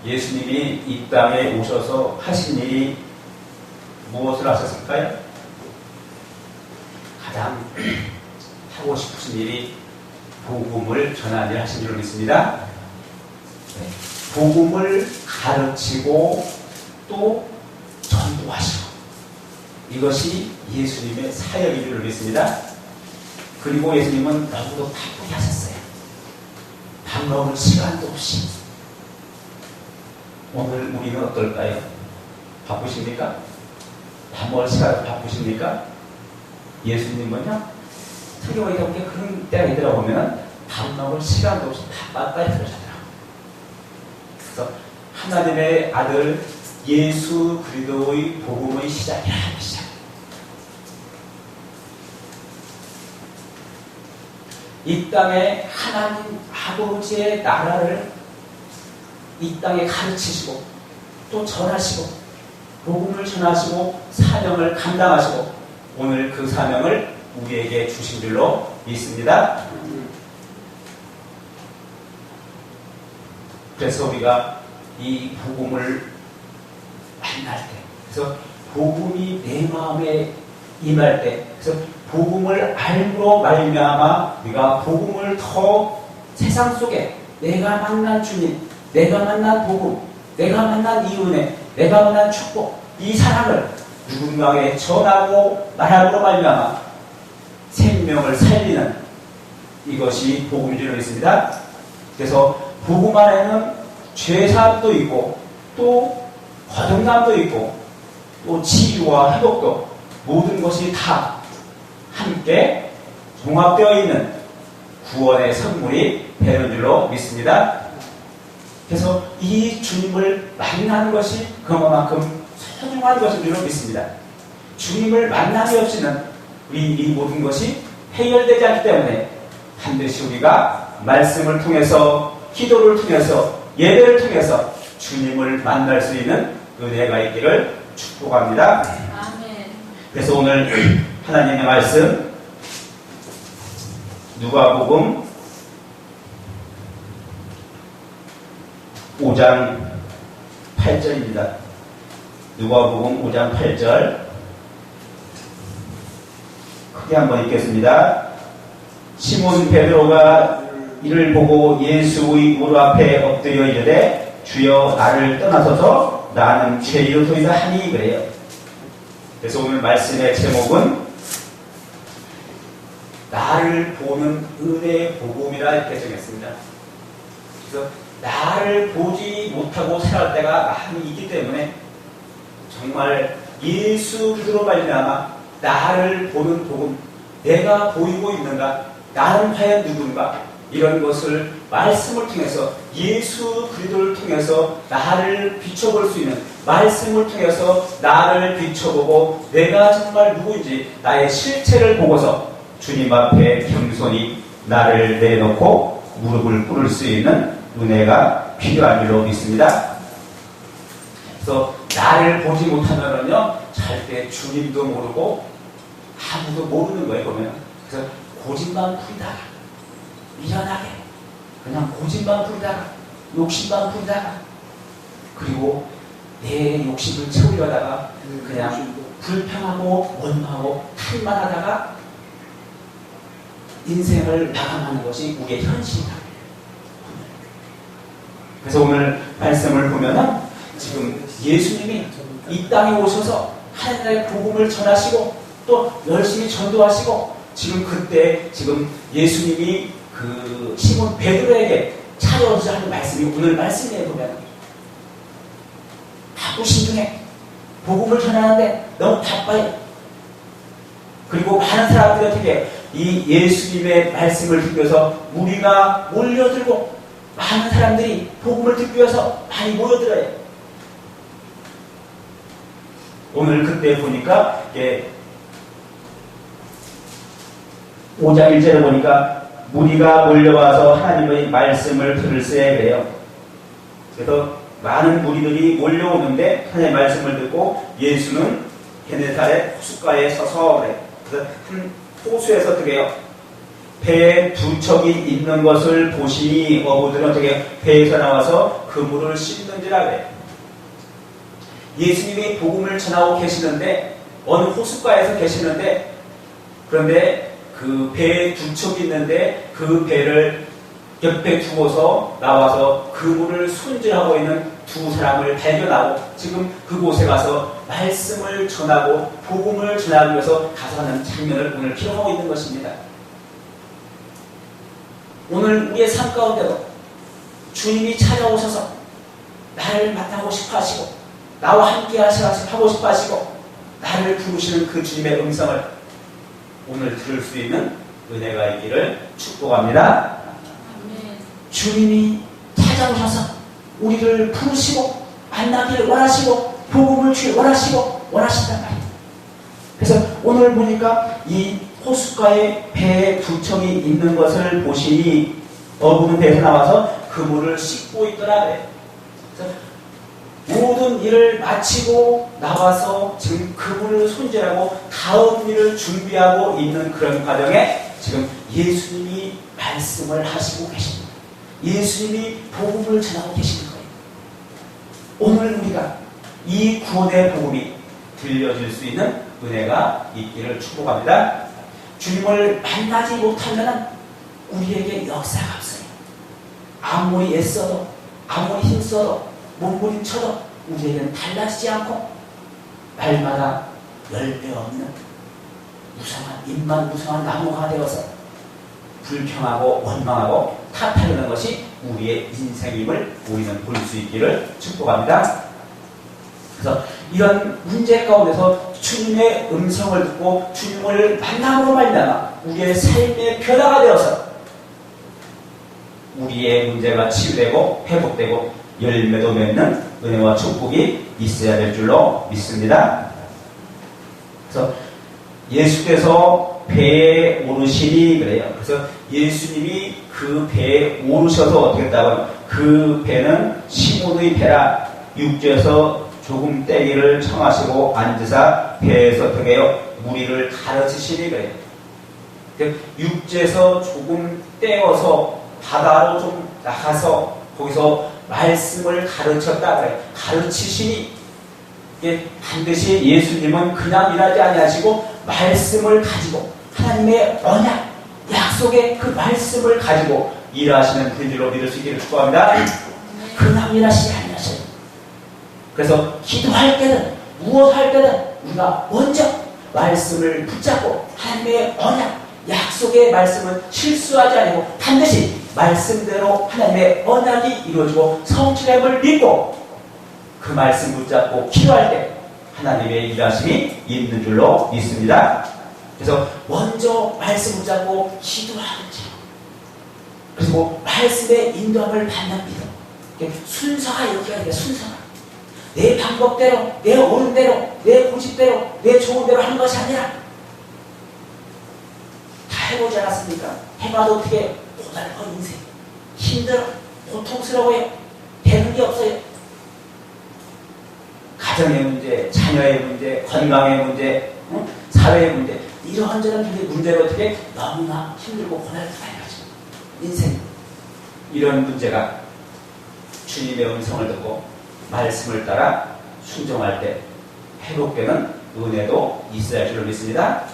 예수님이 이 땅에 오셔서 하신 일이 무엇을 하셨을까요? 가장 하고 싶으신 일이 복음을 전하는 일을 하신 줄로 믿습니다. 네. 복음을 가르치고 또 전도하시고, 이것이 예수님의 사역인 줄로 믿습니다. 그리고 예수님은 너무도 바쁘게 하셨어요. 밥 먹을 시간도 없이. 오늘 우리는 어떨까요? 바쁘십니까? 밥 먹을 시간 바쁘십니까? 예수님은요, 특이하게 그런 때가 있더라 보면 밥 먹을 시간도 없이 바빴다 그러셨더라고요. 그래서 하나님의 아들 예수 그리스도의 복음의 시작이라는 것이죠. 이 땅에 하나님 아버지의 나라를 이 땅에 가르치시고 또 전하시고 복음을 전하시고 사명을 감당하시고 오늘 그 사명을 우리에게 주신 줄로 믿습니다. 그래서 우리가 이 복음을 만날 때, 그래서 복음이 내 마음에 임할 때, 그래서 복음을 알므로 말미암아 우리가 복음을 더 세상 속에 내가 만난 주님, 내가 만난 복음, 내가 만난 이 은혜, 내가 만난 축복, 이 사랑을 누군가에게 전하고 말함으로 말미암아 생명을 살리는 이것이 복음인 줄 믿습니다. 그래서 복음 안에는 죄사함도 있고 또 거듭남도 있고 또 치유와 회복도 모든 것이 다 함께 종합되어 있는 구원의 선물이 되는 줄로 믿습니다. 그래서 이 주님을 만나는 것이 그만큼 소중한 것인 줄로 믿습니다. 주님을 만남이 없이는 이 모든 것이 해결되지 않기 때문에 반드시 우리가 말씀을 통해서, 기도를 통해서, 예배를 통해서 주님을 만날 수 있는 은혜가 있기를 축복합니다. 아멘. 그래서 오늘 하나님의 말씀 누가복음 5장 8절입니다. 누가복음 5장 8절 크게 한번 읽겠습니다. 시몬 베드로가 이를 보고 예수의 무릎 앞에 엎드려 이르되 주여 나를 떠나소서 나는 죄인이로소이다 하니 그래요. 그래서 오늘 말씀의 제목은 나를 보는 은혜의 복음이라 이렇게 정했습니다. 그래서 나를 보지 못하고 살아갈 때가 많이 있기 때문에 정말 예수 그리스도로 말미암아 나를 보는 복음, 내가 보이고 있는가, 나는 과연 누군가, 이런 것을 말씀을 통해서 예수 그리스도를 통해서 나를 비춰볼 수 있는, 말씀을 통해서 나를 비춰보고 내가 정말 누구인지 나의 실체를 보고서 주님 앞에 겸손히 나를 내놓고 무릎을 꿇을 수 있는 은혜가 필요한 줄로 믿습니다. 그래서 나를 보지 못하면은요, 절대 주님도 모르고 아무도 모르는 거예요, 보면. 그래서 고집만 부리다가, 미련하게, 그냥 고집만 부리다가, 욕심만 부리다가, 그리고 내 욕심을 채우려다가 그냥 불평하고 원망하고 탈만 하다가 인생을 마감하는 것이 우리의 현실이다. 그래서 오늘 말씀을 보면은 지금 예수님이 이 땅에 오셔서 하나님의 복음을 전하시고 또 열심히 전도하시고 지금 예수님이 그 시몬 베드로에게 찾아오셔서 하는 말씀이 오늘 말씀이에요. 보면 바쁘신 중에 복음을 전하는데 너무 바빠요. 그리고 많은 사람들이 어떻게 이 예수님의 말씀을 듣기 위해서 무리가 몰려들고 많은 사람들이 복음을 듣기 위해서 많이 모여들어요. 오늘 그때 보니까 5장 1절에 보니까 무리가 몰려와서 하나님의 말씀을 들을세 그래요. 그래서 많은 무리들이 몰려오는데 하나님의 말씀을 듣고 예수는 게네사렛 호숫가에 서서 그래. 그래서 한 호수에서 어떻게 해요? 배에 두 척이 있는 것을 보시니 어부들은 어떻게 배에서 나와서 그물을 씻는지라 그래요. 예수님이 복음을 전하고 계시는데 어느 호숫가에서 계시는데 그런데 그 배에 두 척이 있는데 그 배를 옆에 두고서 나와서 그물을 손질하고 있는 두 사람을 발견하고 지금 그곳에 가서 말씀을 전하고 복음을 전하기 위해서 가서 하는 장면을 오늘 기록하고 있는 것입니다. 오늘 우리의 삶 가운데도 주님이 찾아오셔서 나를 만나고 싶어 하시고 나와 함께 하고 싶어 하시고 나를 부르시는 그 주님의 음성을 오늘 들을 수 있는 은혜가 있기를 축복합니다. 주님이 찾아오셔서 우리를 부르시고 만나기를 원하시고 복음을 주길 원하신단 말이에요. 그래서 오늘 보니까 이 호숫가에 배에 두 척이 있는 것을 보시니 어부는 배에서 나와서 그물을 씻고 있더라 그래요. 모든 일을 마치고 나와서 지금 그물을 손질하고 다음 일을 준비하고 있는 그런 과정에 지금 예수님이 말씀을 하시고 계십니다. 예수님이 복음을 전하고 계시는 거예요. 오늘 우리가 이 구원의 복음이 들려줄 수 있는 은혜가 있기를 축복합니다. 주님을 만나지 못하면 우리에게 역사가 없어요. 아무리 애써도 아무리 힘써도 몸부림쳐도 우리에게는 달라지지 않고 날마다 열매 없는 무성한 나무가 되어서 불평하고 원망하고 탓하려는 것이 우리의 인생임을 우리는 볼 수 있기를 축복합니다. 그래서 이런 문제 가운데서 주님의 음성을 듣고 주님을 만남으로 말미암아 우리의 삶의 변화가 되어서 우리의 문제가 치유되고 회복되고 열매도 맺는 은혜와 축복이 있어야 될 줄로 믿습니다. 그래서 예수께서 배에 오르시니 그래요. 그래서 예수님이 그 배에 오르셔서 어떻게 했다고 그 배는 시몬의 배라. 6절에서 조금 떼기를 청하시고 앉으사 배에서 어떻게 해요? 무리를 가르치시니 그래요. 6절에서 조금 떼어서 바다로 좀 나가서 거기서 말씀을 가르쳤다 그래요. 가르치시니 이게 반드시 예수님은 그냥 일하지 아니하시고 말씀을 가지고 하나님의 언약, 약속의 그 말씀을 가지고 일하시는 분들로 믿을 수 있기를 축복합니다. 그냥 일하시지 아니하셔요. 그래서 기도할 때는 무엇할 때는 우리가 먼저 말씀을 붙잡고 하나님의 언약, 약속의 말씀은 실수하지 않고 반드시 말씀대로 하나님의 언약이 이루어지고 성취됨을 믿고 그 말씀 붙잡고 기도할 때 하나님의 일하심이 있는 줄로 믿습니다. 그래서 먼저 말씀 붙잡고 기도하는 자, 그리고 말씀의 인도함을 받는 믿음, 순서가 이렇게 하는 순서가 내 방법대로, 내 옳은 대로, 내 고집대로, 내 좋은 대로 하는 것이 아니라 다 해보지 않았습니까? 해봐도 어떻게 고달픈 인생, 힘들어, 고통스러워요, 되는 게 없어요. 가정의 문제, 자녀의 문제, 건강의 문제, 사회의 문제, 이런저런 문제로 어떻게 너무나 힘들고 고난을 많이 가죠. 인생 이런 문제가 주님의 음성을 듣고 말씀을 따라 순종할 때 회복되는 은혜도 있어야 할 줄로 믿습니다.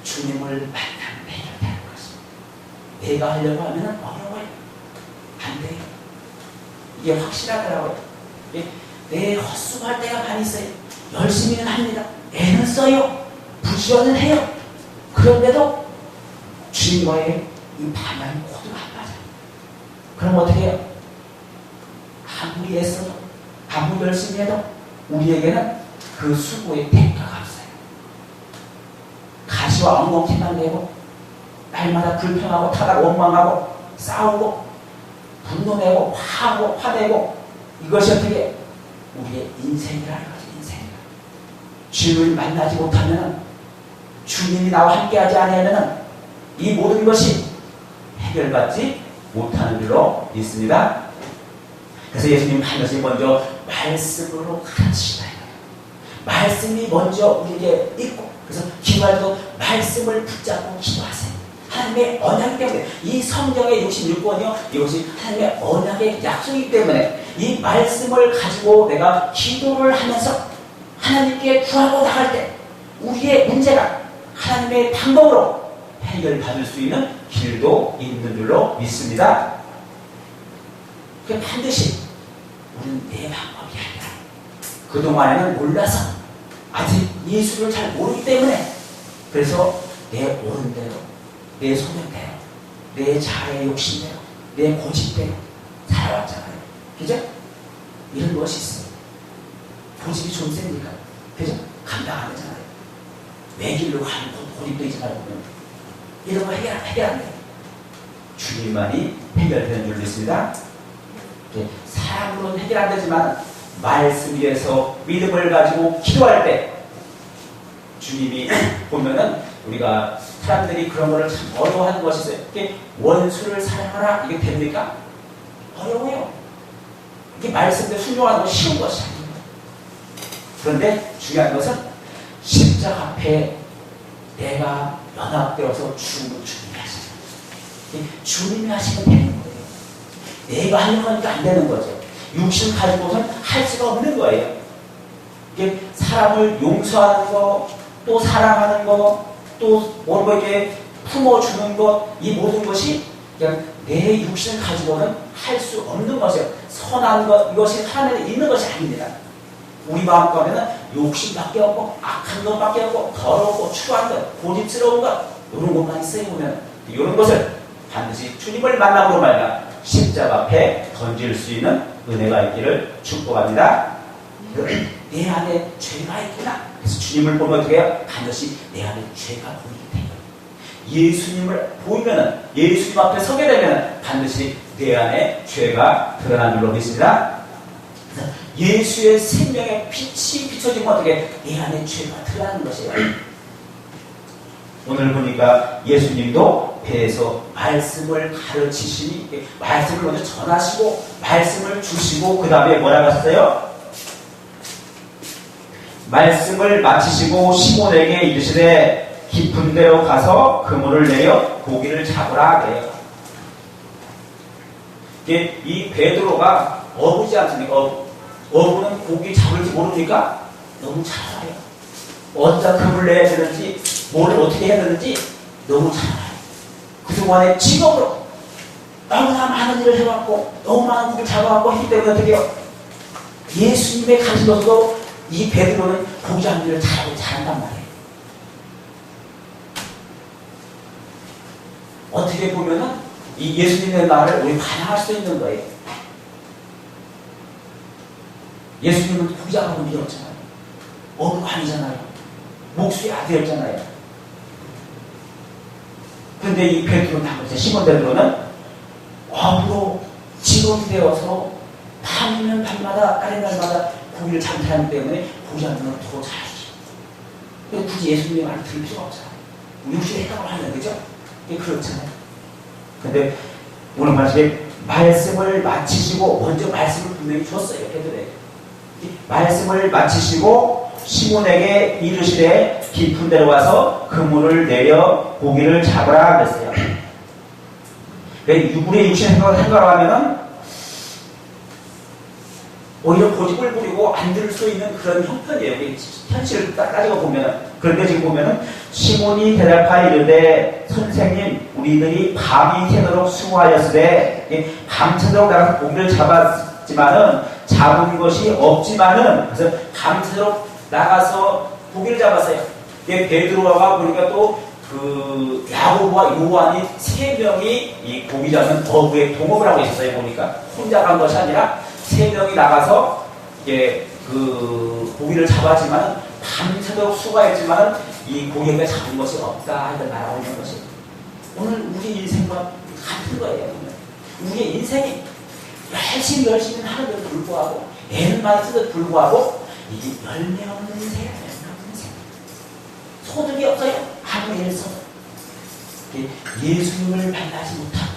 주님을 만나면 해결되는 것입니다. 내가 하려고 하면 어려워요. 안 돼요. 이게 확실하더라고요. 내 헛수고할 때가 많이 있어요. 열심히는 합니다. 애는 써요. 부지런은 해요. 그런데도 주님과의 이 방향 코드가 안 맞아요. 그럼 어떻게 해요? 아무리 애써도 아무리 열심히 해도 우리에게는 그 수고의 대가가 없어요. 가시와 엉겅퀴만 내고 날마다 불평하고 타다가 원망하고 싸우고 분노내고 화내고 이것이 어떻게 우리의 인생이라는 거죠. 인생. 주님을 만나지 못하면 주님이 나와 함께하지 않으면 이 모든 것이 해결받지 못하는 줄로 있습니다. 그래서 예수님 반드시 먼저 말씀으로 가르치시다. 말씀이 먼저 우리에게 있고 그래서 기도할 때도 말씀을 붙잡고 기도하세요. 하나님의 언약 때문에, 이 성경의 66권이요, 이것이 하나님의 언약의 약속이기 때문에 이 말씀을 가지고 내가 기도를 하면서 하나님께 구하고 나갈 때 우리의 문제가 하나님의 방법으로 해결받을 수 있는 길도 있는 줄로 믿습니다. 반드시 우리는 내 방법이 아니라, 그동안에는 몰라서 아직 예수를 잘 모르기 때문에, 그래서 내 오른대로, 내 소명대로, 내 자아의 욕심대로, 내 고집대로 살아왔잖아요. 그죠? 이런 것이 있어요. 고집이 좀 세니까, 그죠? 감당 안 되잖아요. 매길로 가는 고집도 있잖아요. 이런 거 해결 안 돼요. 주님만이 해결되는 줄 믿습니다. 사람으로는 해결 안 되지만 말씀 위에서 믿음을 가지고 기도할 때 주님이 보면은, 우리가 사람들이 그런 거를 참 어려워하는 것이 있어요. 이게 원수를 사랑하라, 이게 됩니까? 어려워요. 이게 말씀대로 순종하는 건 쉬운 것이 아닙니다. 그런데 중요한 것은 십자가 앞에 내가 연합되어서 주님이 하시는, 주님이 하시면 되는 거예요. 내가 하는 거니까 안 되는 거죠. 육신 가지고는 할 수가 없는 거예요. 이게 사람을 용서하는 거, 또 사랑하는 거, 또 이렇게 품어주는 것, 이 모든 것이 그냥 내 육신을 가지고는 할 수 없는 것이에요. 선한 것, 이것이 하나님에 있는 것이 아닙니다. 우리 마음가운데는 욕심밖에 없고, 악한 것밖에 없고, 더럽고 추한 것, 고집스러운 것, 이런 것만 있어요. 보면 이런 것을 반드시 주님을 만남으로 말미암아 십자가 앞에 던질 수 있는 은혜가 있기를 축복합니다. 내 안에 죄가 있구나. 그래서 주님을 보면 어떻게 해요? 반드시 내 안에 죄가 보이게 돼요. 예수님을 보이면은, 예수님 앞에 서게 되면 반드시 내 안에 죄가 드러난 줄로 믿습니다. 예수의 생명의 빛이 비춰지면 어떻게 내 안에 죄가 드러나는 것이에요. 오늘 보니까 예수님도 배에서 말씀을 가르치시니, 말씀을 먼저 전하시고 말씀을 주시고 그 다음에 뭐라고 하셨어요? 말씀을 마치시고 시몬에게 이르시되 깊은 데로 가서 그물을 내어 고기를 잡으라 그래요. 이 베드로가 어부지 않습니까? 어부는 고기 잡을지 모릅니까? 너무 잘 알아요. 어디다 그물을 내야 되는지, 뭘 어떻게 해야 되는지 너무 잘 알아요. 그동안에 직업으로 너무나 많은 일을 해왔고 너무 많은 고기를 잡아왔고 했기 때문에 어떻게 해요? 예수님의 가르침으로도 이 베드로는 고기 잡는 일을 잘한단 말이에요. 어떻게 보면은 이 예수님의 말을 우리 반항할 수 있는 거예요. 예수님은 고기 잡아서 믿었잖아요. 어부가 아니잖아요. 목수의 아들이었잖아요. 그런데 이 베드로는 한 거죠. 시몬 베드로는 어부로 직업이 되어서 밤이면 밤마다, 까는 날마다 고기를 잡는 사람 때문에 고기 잡는 걸 더 잘하지. 굳이 예수님의 말을 들을 필요가 없잖아요. 육신의 해답을 하는 거죠. 그렇잖아요. 근데 오늘 말씀을 마치시고, 먼저 말씀을 분명히 줬어요. 베드로에게. 말씀을 마치시고 시몬에게 이르시되 깊은 데로 와서 그물을 내려 고기를 잡으라 그랬어요. 우리의 육신의 생각을 하면은 오히려 고집을 부리고 안 들을 수 있는 그런 형편이에요. 현실을 따지고 보면은. 그런데 지금 보면은 시몬이 대답하여 이르되 선생님, 우리들이 밤이 새도록 수고하였으되 밤새도록 나가서 고기를 잡았지만은 잡은 것이 없지만은, 그래서 밤새도록 나가서 고기를 잡았어요. 베드로가 보니까 또 그 야고보와 요한이 세 명이 이 고기 잡는 어부의 동업을 하고 있었어요. 보니까 혼자 간 것이 아니라 세 명이 나가서 그 고기를 잡았지만은 밤새도록 수고했지만은 이 고기가 잡은 것이 없다 이런 말하고 있는 것이, 오늘 우리 인생과 같은 거예요. 우리의 인생이 열심히 하는데도 불구하고, 애는 많이 쓰도 불구하고 이게 열매 없는 인생이야. 열매 없는 인생. 소득이 없어요. 아무리 애를 써도. 예수님을 만나지 못하고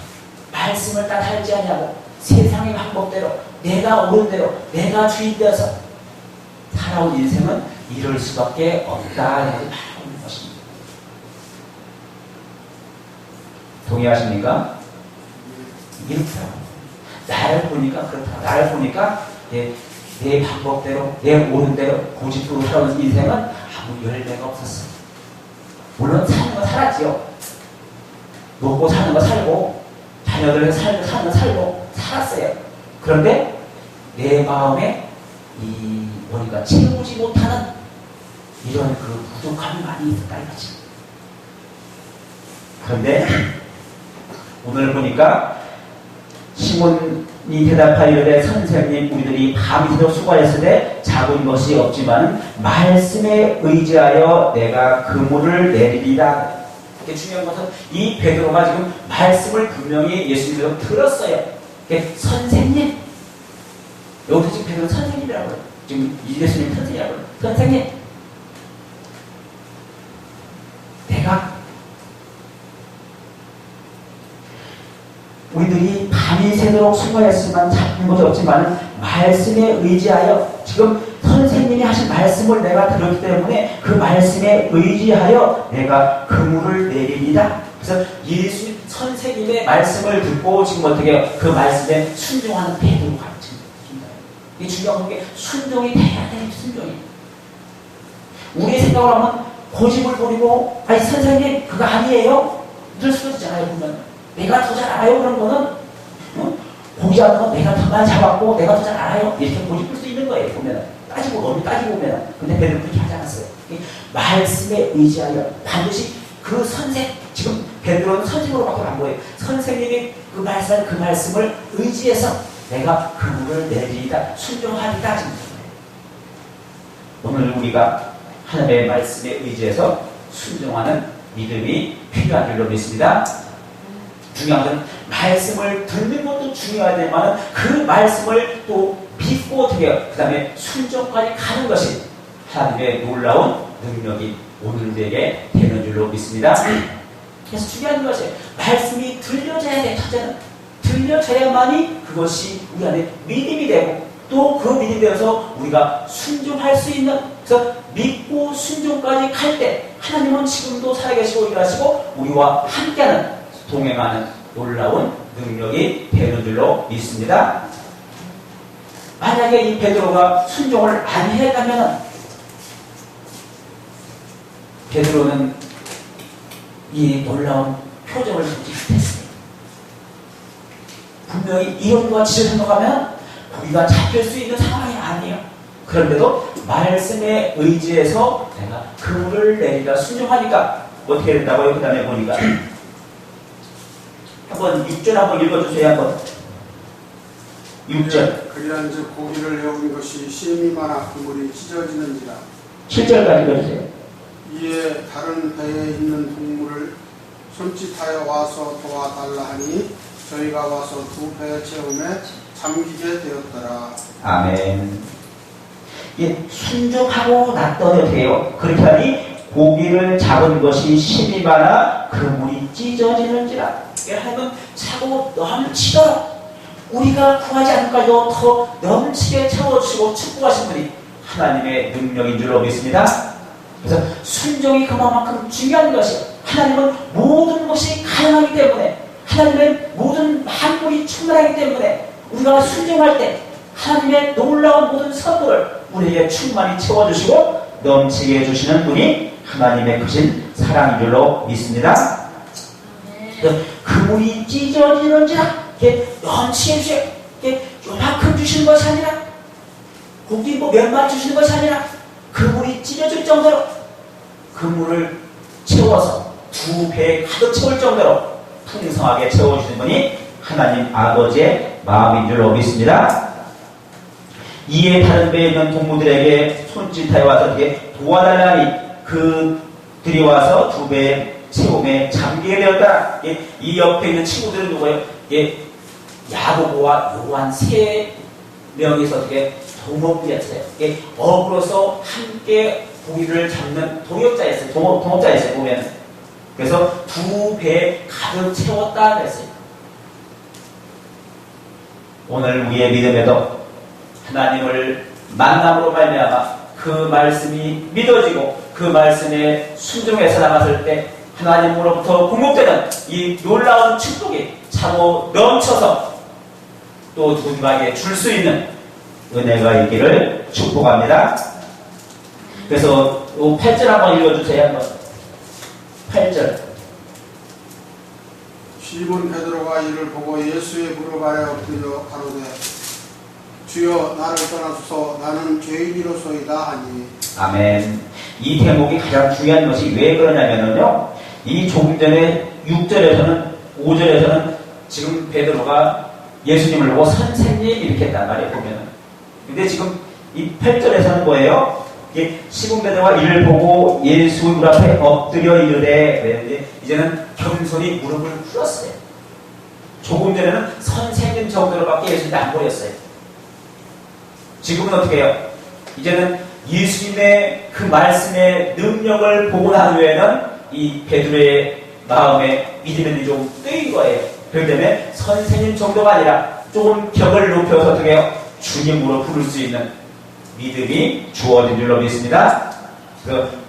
말씀을 따라하지 않냐고 세상의 방법대로, 내가 옳은 대로, 내가 주인 되어서 살아온 인생은 이럴 수밖에 없다 이렇게 말하고 있는 것입니다. 동의하십니까? 이렇더라고. 나를 보니까 그렇다. 나를 보니까 내 방법대로, 내 옳은대로 고집으로 살아온 인생은 아무 열매가 없었어. 물론 사는 거 살았지요. 먹고 사는 거 살고, 자녀들 사는 거 살고, 살았어요. 그런데 내 마음에 우리가 채우지 못하는 이런 그 부족함이 많이 있었다 이거지. 그런데 오늘 보니까 시몬이 대답하이르되 선생님 우리들이 밤새도록 수고했을 때 잡은 것이 없지만 말씀에 의지하여 내가 그물을 내리리라. 이게 중요한 것은 이 베드로가 지금 말씀을 분명히 예수님께서 들었어요. 선생님, 여기서 지금 베드로 선생님이라고 해요. 지금 예수님 선생님이라고 해요. 선생님, 내가 우리들이 밤이 새도록 수고했지만 잡는 것이 없지만 말씀에 의지하여, 지금 선생님이 하신 말씀을 내가 들었기 때문에 그 말씀에 의지하여 내가 그물을 내리리라. 그래서 예수님 선생님의 말씀을 듣고 지금 어떻게 그 말씀에 순종하는 베드로가 있습니다. 이게 중요한 게 순종이 돼야 돼요. 순종이. 우리의 생각을 하면 고집을 부리고 아니 선생님 그거 아니에요? 이럴 수도 있잖아요. 보면 내가 더 잘 알아요. 그런 거는 고기하는 건 내가 더 많이 잡았고 내가 더 잘 알아요. 이렇게 고집 부릴 수 있는 거예요. 보면 따지고 보면. 근데 베드로는 그렇게 하지 않았어요. 말씀에 의지하여 반드시 그 선생, 지금 베드로는 선생으로밖에 안 보여요. 선생님이 그 말씀을 의지해서 내가 그물을 내리리다, 순종하리다. 오늘 우리가 하나님의 말씀에 의지해서 순종하는 믿음이 필요한 줄로 믿습니다. 중요한 것은 말씀을 듣는 것도 중요하지만 그 말씀을 또 믿고 어떻게 해요? 그 다음에 순종까지 가는 것이 하나님의 놀라운 능력이 오늘 우리에게 되는 줄로 믿습니다. 그래서 중요한 것이 말씀이 들려져야 돼. 첫째는 들려져야만이 그것이 우리 안에 믿음이 되고 또 그 믿음이 되어서 우리가 순종할 수 있는, 그래서 믿고 순종까지 갈 때 하나님은 지금도 살아계시고 일하시고 우리와 함께하는, 동행하는 놀라운 능력이 되는 줄로 믿습니다. 만약에 이 베드로가 순종을 안 했다면 베드로는 이 놀라운 표정을 보지 못했어요. 분명히 이론과 지적을 생각하면 우리가 잡힐 수 있는 상황이 아니에요. 그런데도 말씀에 의지해서 내가 그물을 내리다 순종하니까 어떻게 된다고요? 그 다음에 보니까 한번 6절 한번 읽어주세요. 한번 6절. 그리한즉 고기를 해온 것이 심히 많아 그물이 찢어지는지라. 7절까지 읽어주세요. 이에 다른 배에 있는 동물을 손짓하여 와서 도와달라 하니 저희가 와서 두 배의 채움에 잠기게 되었더라. 아멘. 예, 순종하고 났더니 돼요. 그렇게 하니 고기를 잡은 것이 심히 많아 그물이 찢어지는지라. 하나님은 차고 넘치도록 우리가 구하지 않을까도 더 넘치게 채워주시고 축복하신 분이 하나님의 능력인 줄로 믿습니다. 그래서 순종이 그만큼 중요한 것이에요. 하나님은 모든 것이 가능하기 때문에, 하나님의 모든 만물이 충만하기 때문에 우리가 순종할 때 하나님의 놀라운 모든 선물을 우리에게 충만히 채워주시고 넘치게 해주시는 분이 하나님의 크신 사랑인 줄로 믿습니다. 그물이 찢어지는지라, 넘치게 해주세요. 요만큼 주시는 것이 아니라, 고기 몇만 주시는 것이 아니라 그물이 찢어질 정도로 그물을 채워서 두 배에 가득 채울 정도로 풍성하게 채워주시는 분이 하나님 아버지의 마음인 줄로 믿습니다. 이에 다른 배에 있는 동무들에게 손짓하여 와서 도와달라니 그들이 와서 두 배의 채움에 잠기게 되었다. 이 옆에 있는 친구들은 누구예요? 야고보와 요한 세 명이서 어떻게 동업이었어요. 어그로서 함께 고기를 잡는 동업자였어요. 동업자였어요. 보면. 그래서 두 배에 가득 채웠다 그랬어요. 오늘 우리의 믿음에도 하나님을 만남으로 말미암아 그 말씀이 믿어지고 그 말씀에 순종해서 나갔을 때 하나님으로부터 공급되는 이 놀라운 축복이 차고 넘쳐서 또 누군가에게 줄 수 있는 은혜가 있기를 축복합니다. 그래서 8절 한번 읽어주세요. 한번 8절. 시몬 베드로가 이를 보고 예수의 무릎 아래 엎드려 가로되 주여 나를 떠나소서 나는 죄인이로소이다 하니. 아멘. 이 대목이 가장 중요한 것이 왜 그러냐면요, 이 조금 전에 6절에서는 5절에서는 지금 베드로가 예수님을 보고 선생님 이렇게 했단 말이에요, 보면은. 근데 지금 이 8절에서는 뭐예요? 이게 시몬 베드로가 이를 보고 예수 물 앞에 엎드려 이르되, 이제는 겸손히 무릎을 꿇었어요. 조금 전에는 선생님 정도로밖에 예수님이 안 보였어요. 지금은 어떻게 해요? 이제는 예수님의 그 말씀의 능력을 보고 난 후에는 이 베드로의 마음에 믿음이 좀 뜨인 거예요. 그렇기 때문에 선생님 정도가 아니라 조금 격을 높여서 어떻게 해요? 주님으로 부를 수 있는 믿음이 주어진 줄로 믿습니다.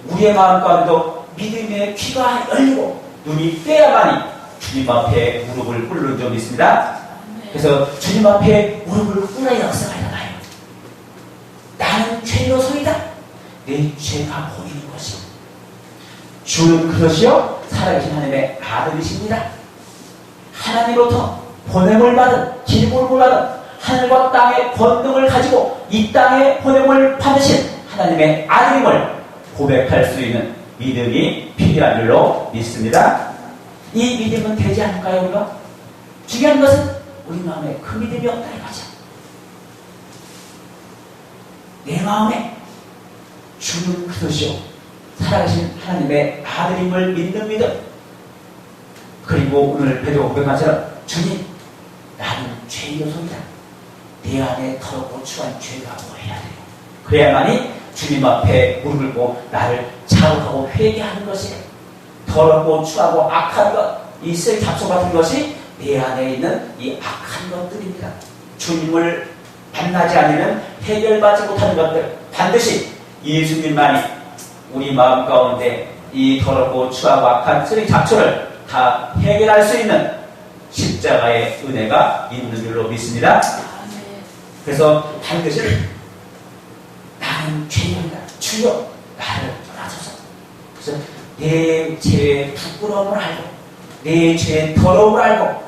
우리의 마음 가운데도 믿음의 귀가 열리고 눈이 떼야만이 주님 앞에 무릎을 꿇는 줄 믿습니다. 그래서 주님 앞에 무릎을 꿇어야 역사가 일어나요. 나는 죄로소이다. 내 죄가 보이는 것이. 주는 그것이요 살아계신 하나님의 아들이십니다. 하나님으로부터 보냄을 받은, 길목을 받은 하늘과 땅의 권능을 가지고 이 땅에 보냄을 받으신 하나님의 아들임을 고백할 수 있는 믿음이 필요한 줄로 믿습니다. 이 믿음은 되지 않을까요, 우리가? 중요한 것은 우리 마음에 그 믿음이 없다 이거죠. 내 마음에 주는 그것이요 살아계신 하나님의 아들임을 믿는 믿음. 그리고 오늘 베드로가 고백한 것처럼 주님, 나는 죄인이소이다. 내 안에 더럽고 추한 죄가 보여야 돼요. 그래야만이 주님 앞에 무릎을 꿇고 나를 자욱하고 회개하는 것이에요. 더럽고 추하고 악한 것, 이 쓰레기 잡초 같은 것이 내 안에 있는 이 악한 것들입니다. 주님을 만나지 않으면 해결받지 못하는 것들, 반드시 예수님만이 우리 마음 가운데 이 더럽고 추하고 악한 쓰레기 잡초를 다 해결할 수 있는 십자가의 은혜가 있는 줄로 믿습니다. 그래서 반드시 나는 죄인이다. 주여 나를 떠나소서. 그래서 내 죄의 부끄러움을 알고 내 죄의 더러움을 알고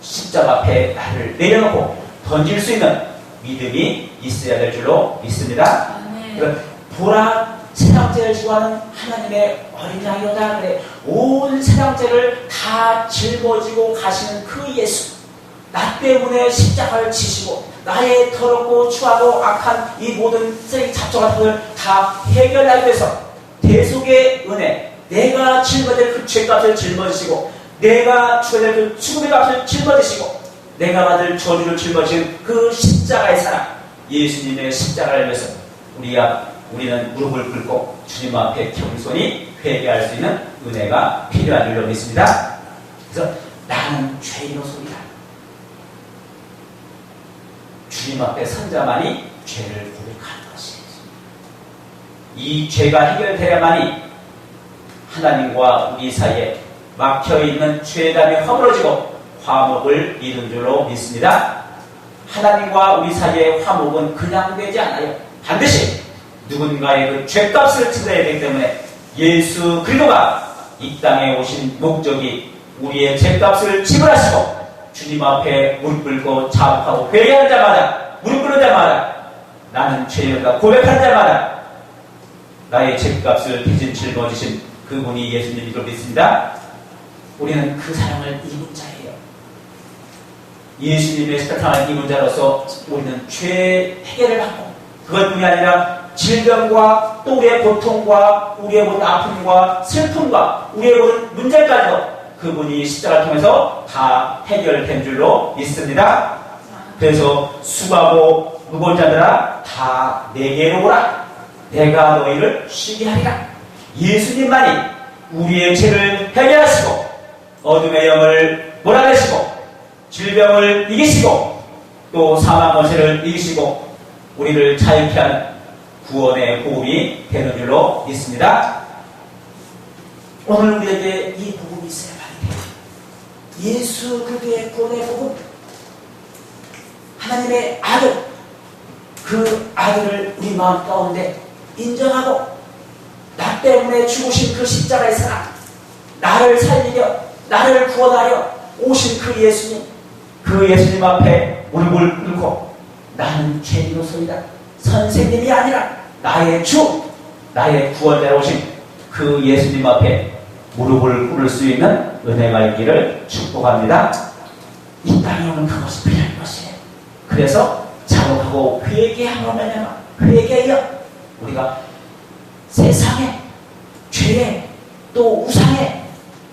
십자가 앞에 나를 내려놓고 던질 수 있는 믿음이 있어야 될 줄로 믿습니다. 보라 세상죄를 지고하는 하나님의 어린 양이로다. 그래 온 세상죄를 다 짊어지고 가시는 그 예수, 나 때문에 십자가를 지시고 나의 더럽고 추하고 악한 이 모든 쓰레기 잡초 같은 걸 다 해결하기 위해서 대속의 은혜, 내가 짊어질 그 죄값을 짊어지시고 내가 줘야 될 그 죽음의 값을 짊어지시고 내가 받을 저주를 짊어진 그 십자가의 사랑, 예수님의 십자가를 위해서 우리는 무릎을 꿇고 주님 앞에 겸손히 회개할 수 있는 은혜가 필요한 줄로 믿습니다. 그래서 나는 죄인으로소이다. 주님 앞에 선 자만이 죄를 고백하는 것이에요. 이 죄가 해결되야만이 하나님과 우리 사이에 막혀있는 죄담이 허물어지고 화목을 이룬 줄로 믿습니다. 하나님과 우리 사이의 화목은 그냥 되지 않아요. 반드시 누군가의 그 죄값을 치러야 되기 때문에 예수 그리스도가 이 땅에 오신 목적이 우리의 죄값을 지불하시고 주님 앞에 무릎 꿇고 자복하고 회개하는 자마다, 무릎 꿇는 자마다, 나는 죄인이다 고백하는 자마다 나의 죄값을 대신 짊어지신 그분이 예수님이라고 믿습니다. 우리는 그 사랑을 입은 자예요. 예수님의 사랑을 입은 자로서 우리는 죄 해결을 받고 그것뿐이 아니라 질병과 또 우리의 고통과 우리의 모든 아픔과 슬픔과 우리의 모든 문제까지도 그분이 십자가를 통해서 다 해결된 줄로 믿습니다. 그래서 수고하고 무거운 자들아 다 내게로 오라. 내가 너희를 쉬게 하리라. 예수님만이 우리의 죄를 해결하시고 어둠의 영을 몰아내시고 질병을 이기시고 또 사망 원세를 이기시고 우리를 자유케 하는 구원의 복음이 되는 줄로 믿습니다. 오늘 우리에게 이 복음이 있어야만 해요. 예수 그리스도의 구원의 복음, 하나님의 아들, 그 아들을 우리 마음 가운데 인정하고 나 때문에 죽으신 그 십자가의 사랑, 나를 살리려, 나를 구원하려 오신 그 예수님, 그 예수님 앞에 무릎을 꿇고 나는 죄인으로서이다. 선생님이 아니라 나의 주, 나의 구원자로 오신 그 예수님 앞에 무릎을 꿇을 수 있는 은혜가 있기를 축복합니다. 이 땅에 오는 그것이 필요한 것이에요. 그래서 자복하고 회개하면 회개하여 우리가 세상에, 죄에, 또 우상에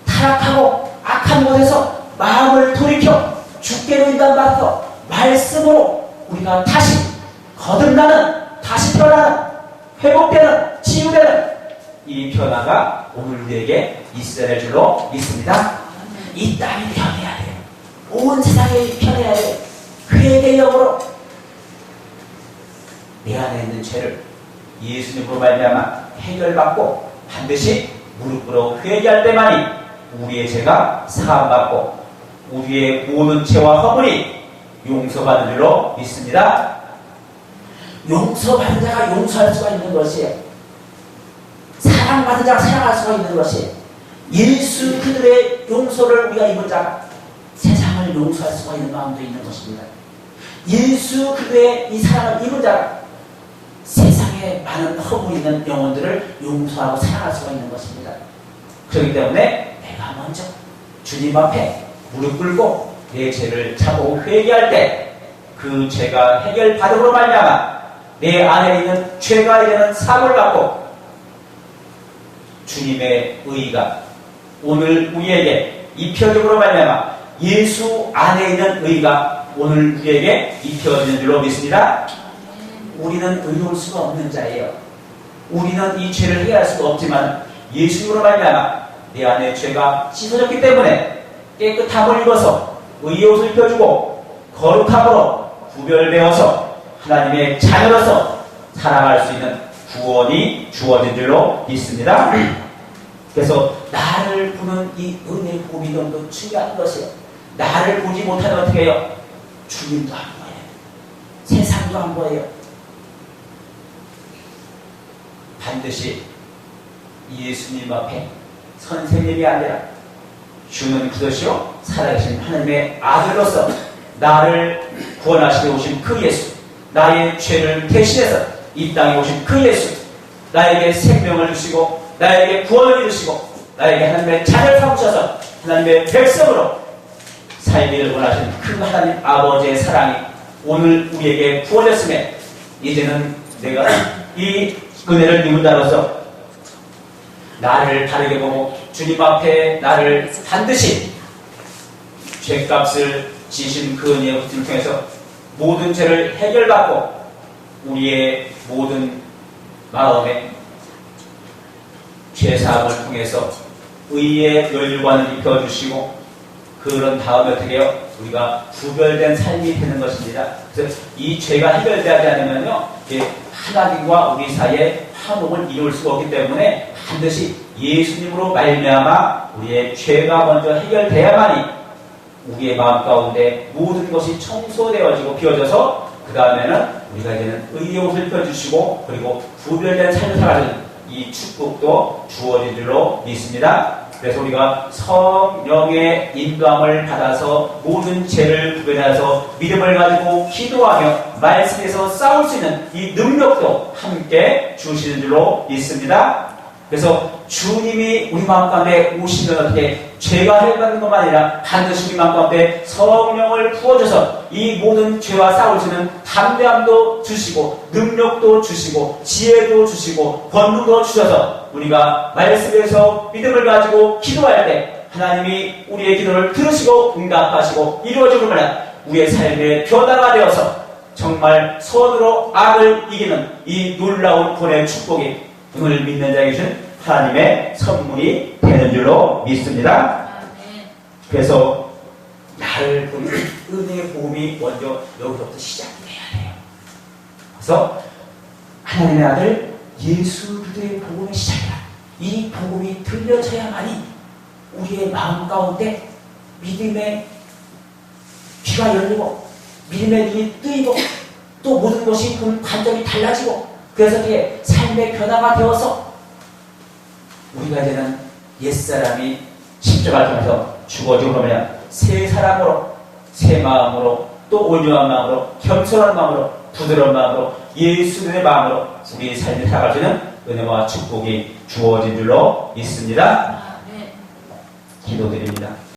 타락하고 악한 곳에서 마음을 돌이켜 주께로 인도받아서 말씀으로 우리가 다시 거듭나는, 다시 변하는, 회복되는, 치유되는 이 변화가 오늘 우리에게 있어야 될 줄로 믿습니다. 이 땅이 변해야 돼요. 온 세상이 변해야 돼요. 회개의 영으로 내 안에 있는 죄를 예수님으로 말미암아 해결받고 반드시 무릎 꿇어 회개할 때만이 우리의 죄가 사함받고 우리의 모든 죄와 허물이 용서받는 줄로 믿습니다. 용서받은 자가 용서할 수가 있는 것이에요. 사랑받은 자가 사랑할 수가 있는 것이에요. 예수 그들의 용서를 우리가 입은 자가 세상을 용서할 수가 있는 마음도 있는 것입니다. 예수 그들의 이 사랑을 입은 자가 세상에 많은 허물이 있는 영혼들을 용서하고 사랑할 수가 있는 것입니다. 그렇기 때문에 내가 먼저 주님 앞에 무릎 꿇고 내 죄를 자고 회개할 때 그 죄가 해결받음으로 말미암아 내 안에 있는 죄가 되는 사고를 받고 주님의 의가 오늘 우리에게 입혀짐으로 말미암아 예수 안에 있는 의가 오늘 우리에게 입혀지는 줄로 믿습니다. 우리는 의로울 수가 없는 자예요. 우리는 이 죄를 해결할 수가 없지만 예수님으로 말미암아 내 안에 죄가 씻어졌기 때문에 깨끗함을 입어서 의의 옷을 입혀주고 거룩함으로 구별되어서 하나님의 자녀로서 살아갈 수 있는 구원이 주어진 줄로 믿습니다. 그래서 나를 보는 이 은혜의 복음이 너무 중요한 것이에요. 나를 보지 못하면 어떻게 해요? 주님도 한 거예요. 세상도 한 거예요. 반드시 예수님 앞에 선생님이 아니라 주는 그것이요 살아계신 하나님의 아들로서 나를 구원하시러 오신 그 예수, 나의 죄를 대신해서 이 땅에 오신 그 예수, 나에게 생명을 주시고 나에게 구원을 주시고 나에게 하나님의 자녀를 삼으셔서 하나님의 백성으로 살기를 원하신 그 하나님 아버지의 사랑이 오늘 우리에게 부어졌음에 이제는 내가 이 은혜를 입은 자로서 나를 다르게 보고 주님 앞에 나를 반드시 죄값을 지신 그 은혜의 붓을 통해서 모든 죄를 해결받고 우리의 모든 마음에 죄사함을 통해서 의의 열관을 입혀주시고 그런 다음에 어떻게 해요? 우리가 구별된 삶이 되는 것입니다. 그래서 이 죄가 해결되지 않으면요 하나님과 우리 사이에 화목을 이룰 수가 없기 때문에 반드시 예수님으로 말미암아 우리의 죄가 먼저 해결돼야만이 우리의 마음 가운데 모든 것이 청소되어지고 비워져서 그 다음에는 우리가 이제는 의의 옷을 펴주시고 그리고 구별된 삶을 살아가는 이 축복도 주어진 줄로 믿습니다. 그래서 우리가 성령의 인도함을 받아서 모든 죄를 구별해서 믿음을 가지고 기도하며 말씀에서 싸울 수 있는 이 능력도 함께 주시는 줄로 믿습니다. 그래서 주님이 우리 마음 가운데 오시면 어떻게 죄가 해결받는 것만 아니라 반드시 우리 마음 가운데 성령을 부어줘서 이 모든 죄와 싸울 수 있는 담대함도 주시고 능력도 주시고 지혜도 주시고 권능도 주셔서 우리가 말씀에서 믿음을 가지고 기도할 때 하나님이 우리의 기도를 들으시고 응답하시고 이루어지고 말한 우리의 삶의 변화가 되어서 정말 손으로 악을 이기는 이 놀라운 구원의 축복이 오늘 믿는 자에게 주신 하나님의 선물이 되는 줄로 믿습니다. 그래서 나를 보는 은혜의 복음이 먼저 여기서부터 시작돼야 돼요. 그래서 하나님의 아들 예수 그리스도의 복음의 시작이다. 이 복음이 들려져야만이 우리의 마음 가운데 믿음의 귀가 열리고 믿음의 눈이 뜨이고 또 모든 것이 관점이 달라지고 그래서 그게 삶의 변화가 되어서 우리가 이제는 옛사람이 십자가를 통해서 죽어지고 그러면 새 사람으로 새 마음으로 또 온유한 마음으로 겸손한 마음으로 부드러운 마음으로 예수님의 마음으로 우리 삶을 살아갈 수 있는 은혜와 축복이 주어진 줄로 믿습니다. 기도드립니다.